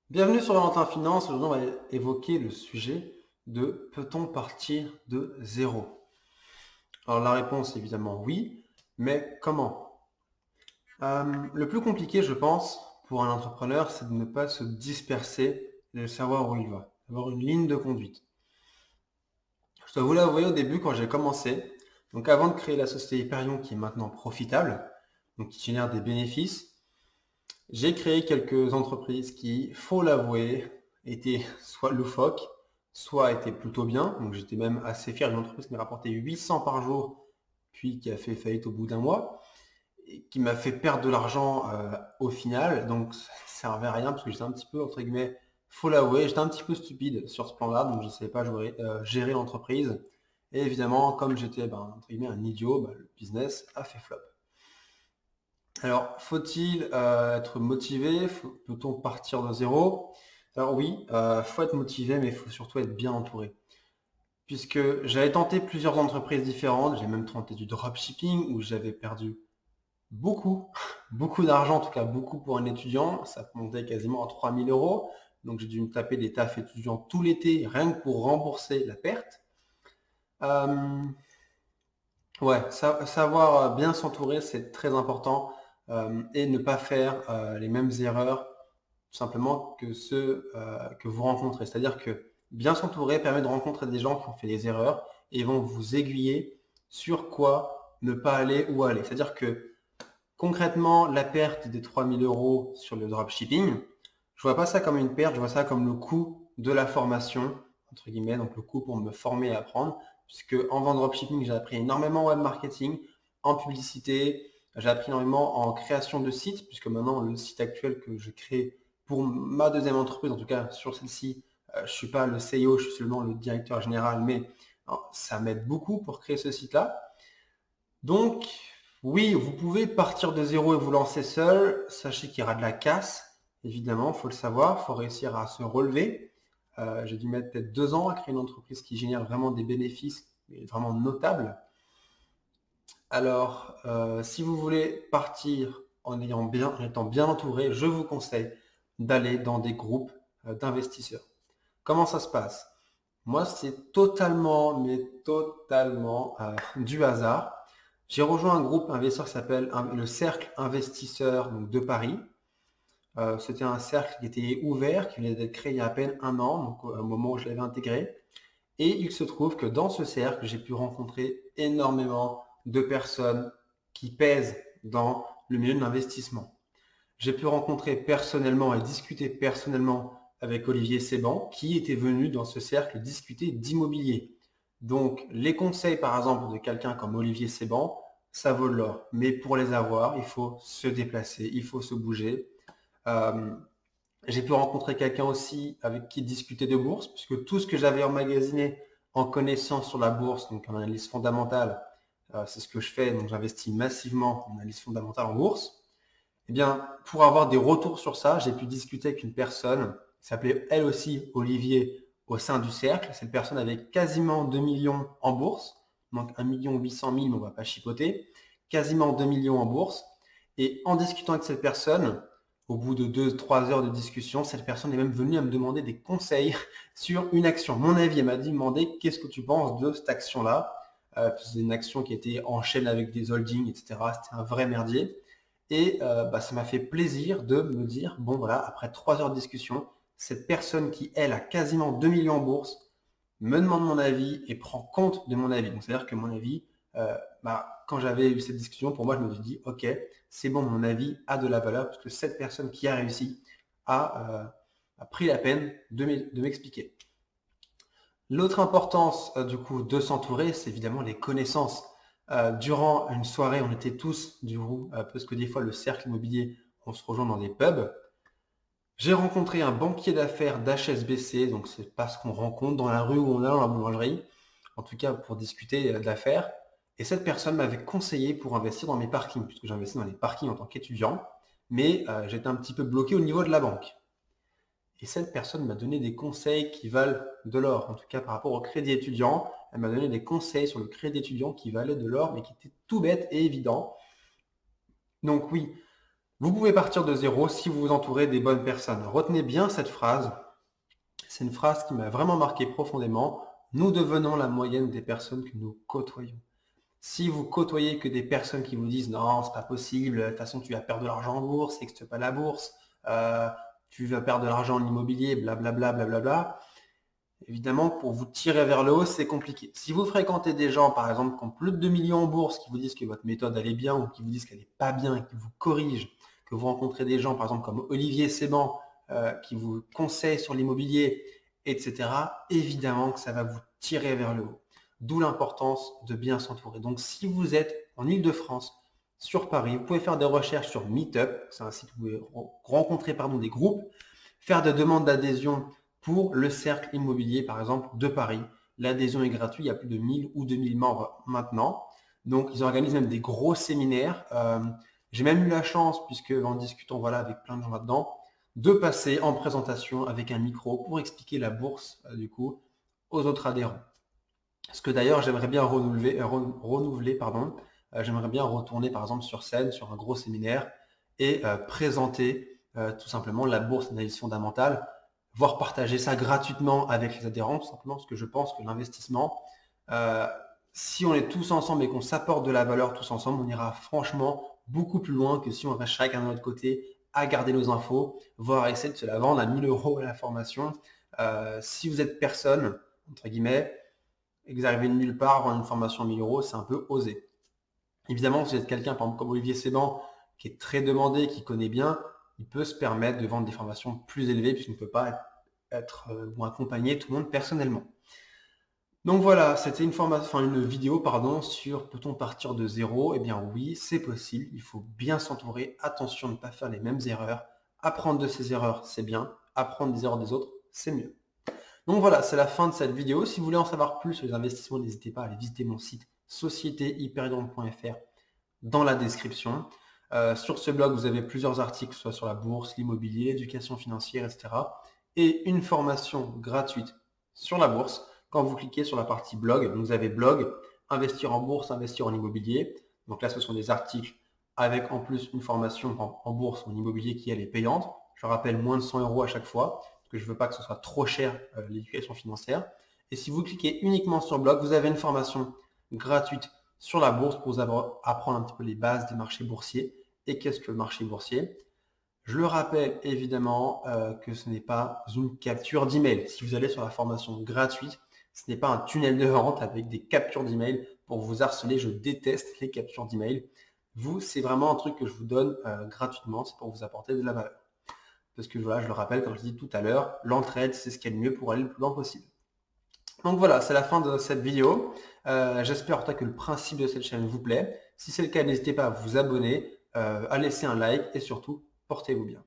Bienvenue sur Valentin Finance. Aujourd'hui, on va évoquer le sujet de peut-on partir de zéro? Alors la réponse est évidemment oui, mais comment? Le plus compliqué, je pense, pour un entrepreneur, c'est de ne pas se disperser et de savoir où il va, avoir une ligne de conduite. Je dois vous l'avouer, au début, quand j'ai commencé, donc avant de créer la société Hyperion qui est maintenant profitable, donc qui génère des bénéfices, j'ai créé quelques entreprises qui, faut l'avouer, étaient soit loufoques, soit étaient plutôt bien. Donc j'étais même assez fier d'une entreprise qui m'a rapporté 800 par jour, puis qui a fait faillite au bout d'un mois, et qui m'a fait perdre de l'argent au final. Donc ça ne servait à rien parce que j'étais un petit peu, entre guillemets, faut l'avouer, j'étais un petit peu stupide sur ce plan-là, donc je ne savais pas gérer l'entreprise. Et évidemment, comme j'étais, entre guillemets, un idiot, le business a fait flop. Alors, faut-il être motivé? Peut-on partir de zéro? Alors oui, faut être motivé, mais il faut surtout être bien entouré. Puisque j'avais tenté plusieurs entreprises différentes, j'ai même tenté du dropshipping où j'avais perdu beaucoup, beaucoup d'argent, en tout cas beaucoup pour un étudiant. Ça montait quasiment à 3 000 euros. Donc j'ai dû me taper des tafs étudiants tout l'été, rien que pour rembourser la perte. Euh, Ouais, savoir bien s'entourer, c'est très important et ne pas faire les mêmes erreurs tout simplement que ceux que vous rencontrez. C'est-à-dire que bien s'entourer permet de rencontrer des gens qui ont fait des erreurs et vont vous aiguiller sur quoi ne pas aller ou aller. C'est-à-dire que concrètement, la perte des 3 000 euros sur le dropshipping, je vois pas ça comme une perte, je vois ça comme le coût de la formation, entre guillemets, donc le coût pour me former et apprendre, puisque en vente dropshipping, j'ai appris énormément en web marketing, en publicité, j'ai appris énormément en création de sites, puisque maintenant le site actuel que je crée pour ma deuxième entreprise, en tout cas sur celle-ci, je suis pas le CEO, je suis seulement le directeur général, mais ça m'aide beaucoup pour créer ce site-là. Donc, oui, vous pouvez partir de zéro et vous lancer seul. Sachez qu'il y aura de la casse, évidemment, il faut le savoir, il faut réussir à se relever. J'ai dû mettre peut-être 2 ans à créer une entreprise qui génère vraiment des bénéfices vraiment notables. Alors, si vous voulez partir en étant bien entouré, je vous conseille d'aller dans des groupes d'investisseurs. Comment ça se passe? Moi, c'est totalement, mais totalement du hasard. J'ai rejoint un groupe investisseur qui s'appelle le Cercle Investisseur donc, de Paris. C'était un cercle qui était ouvert, qui venait d'être créé il y a à peine un an, donc au moment où je l'avais intégré. Et il se trouve que dans ce cercle, j'ai pu rencontrer énormément de personnes qui pèsent dans le milieu de l'investissement. J'ai pu rencontrer personnellement et discuter personnellement avec Olivier Séban, qui était venu dans ce cercle discuter d'immobilier. Donc, les conseils, par exemple, de quelqu'un comme Olivier Séban, ça vaut de l'or. Mais pour les avoir, il faut se déplacer, il faut se bouger. Euh, j'ai pu rencontrer quelqu'un aussi avec qui discuter de bourse, puisque tout ce que j'avais emmagasiné en connaissance sur la bourse, donc en analyse fondamentale, c'est ce que je fais. Donc, j'investis massivement en analyse fondamentale en bourse. Eh bien, pour avoir des retours sur ça, j'ai pu discuter avec une personne qui s'appelait elle aussi Olivier au sein du cercle. Cette personne avait quasiment 2 millions en bourse, donc 1 800 000, mais on ne va pas chipoter, quasiment 2 millions en bourse. Et en discutant avec cette personne, au bout de 2, 3 heures de discussion, cette personne est même venue à me demander des conseils sur une action. Mon avis, elle m'a demandé qu'est-ce que tu penses de cette action-là. C'est une action qui était en chaîne avec des holdings, etc. C'était un vrai merdier. Et ça m'a fait plaisir de me dire, bon voilà, après 3 heures de discussion, cette personne qui, elle, a quasiment 2 millions en bourse, me demande mon avis et prend compte de mon avis. Donc c'est-à-dire que mon avis, quand j'avais eu cette discussion, pour moi, je me suis dit, ok, c'est bon, mon avis a de la valeur parce que cette personne qui a réussi a pris la peine de m'expliquer. L'autre importance du coup de s'entourer, c'est évidemment les connaissances. Durant une soirée, on était tous du coup, parce que des fois le cercle immobilier, on se rejoint dans des pubs. J'ai rencontré un banquier d'affaires d'HSBC, donc c'est pas ce qu'on rencontre dans la rue où on est dans la boulangerie, en tout cas pour discuter d'affaires. Et cette personne m'avait conseillé pour investir dans mes parkings, puisque j'investis dans les parkings en tant qu'étudiant, mais j'étais un petit peu bloqué au niveau de la banque. Et cette personne m'a donné des conseils qui valent de l'or, en tout cas par rapport au crédit étudiant. Elle m'a donné des conseils sur le crédit étudiant qui valaient de l'or, mais qui étaient tout bêtes et évidents. Donc oui, Vous pouvez partir de zéro si vous vous entourez des bonnes personnes. Retenez bien cette phrase. C'est une phrase qui m'a vraiment marqué profondément. Nous devenons la moyenne des personnes que nous côtoyons. Si vous côtoyez que des personnes qui vous disent non, c'est pas possible, de toute façon tu vas perdre de l'argent en bourse, ça n'existe pas la bourse, euh, tu vas perdre de l'argent en immobilier, blablabla, blablabla. Évidemment, pour vous tirer vers le haut, c'est compliqué. Si vous fréquentez des gens, par exemple, qui ont plus de 2 millions en bourse, qui vous disent que votre méthode elle est bien ou qui vous disent qu'elle n'est pas bien, qui vous corrigent, que vous rencontrez des gens, par exemple, comme Olivier Séban, qui vous conseillent sur l'immobilier, etc., évidemment que ça va vous tirer vers le haut. D'où l'importance de bien s'entourer. Donc, si vous êtes en Ile-de-France, sur Paris, vous pouvez faire des recherches sur Meetup, c'est un site où vous pouvez rencontrer des groupes, faire des demandes d'adhésion pour le cercle immobilier, par exemple, de Paris. L'adhésion est gratuite, il y a plus de 1000 ou 2000 membres maintenant. Donc, ils organisent même des gros séminaires. J'ai même eu la chance, puisque en discutant avec plein de gens là-dedans, de passer en présentation avec un micro pour expliquer la bourse, du coup, aux autres adhérents. Ce que d'ailleurs, j'aimerais bien renouveler, pardon. J'aimerais bien retourner, par exemple, sur scène, sur un gros séminaire et présenter tout simplement la bourse d'analyse fondamentale, voire partager ça gratuitement avec les adhérents, tout simplement parce que je pense que l'investissement, euh, si on est tous ensemble et qu'on s'apporte de la valeur tous ensemble, on ira franchement beaucoup plus loin que si on reste chacun de notre côté à garder nos infos, voire essayer de se la vendre à 1000 euros à la formation. Si vous êtes personne, entre guillemets, et que vous arrivez de nulle part, vendre une formation à 1000 euros, c'est un peu osé. Évidemment, si vous êtes quelqu'un, par exemple, comme Olivier Séban, qui est très demandé, qui connaît bien, il peut se permettre de vendre des formations plus élevées puisqu'il ne peut pas être ou accompagner tout le monde personnellement. Donc voilà, c'était une vidéo sur peut-on partir de zéro? Eh bien oui, c'est possible. Il faut bien s'entourer. Attention de ne pas faire les mêmes erreurs. Apprendre de ses erreurs, c'est bien. Apprendre des erreurs des autres, c'est mieux. Donc voilà, c'est la fin de cette vidéo. Si vous voulez en savoir plus sur les investissements, n'hésitez pas à aller visiter mon site sociétéhypergrande.fr dans la description. Sur ce blog, vous avez plusieurs articles, soit sur la bourse, l'immobilier, l'éducation financière, etc. Et une formation gratuite sur la bourse. Quand vous cliquez sur la partie blog, vous avez blog, investir en bourse, investir en immobilier. Donc là, ce sont des articles avec en plus une formation en bourse ou en immobilier qui, elle, est payante. Je rappelle, moins de 100 euros à chaque fois, parce que je ne veux pas que ce soit trop cher, l'éducation financière. Et si vous cliquez uniquement sur blog, vous avez une formation gratuite sur la bourse pour vous apprendre un petit peu les bases des marchés boursiers. Et qu'est-ce que le marché boursier? Je le rappelle évidemment que ce n'est pas une capture d'email. Si vous allez sur la formation gratuite, ce n'est pas un tunnel de vente avec des captures d'email pour vous harceler. Je déteste les captures d'email. Vous, c'est vraiment un truc que je vous donne gratuitement, c'est pour vous apporter de la valeur. Parce que voilà, je le rappelle, comme je dis tout à l'heure, l'entraide, c'est ce qu'il y a de mieux pour aller le plus loin possible. Donc voilà, c'est la fin de cette vidéo. J'espère en tout cas que le principe de cette chaîne vous plaît. Si c'est le cas, n'hésitez pas à vous abonner, à laisser un like et surtout, portez-vous bien.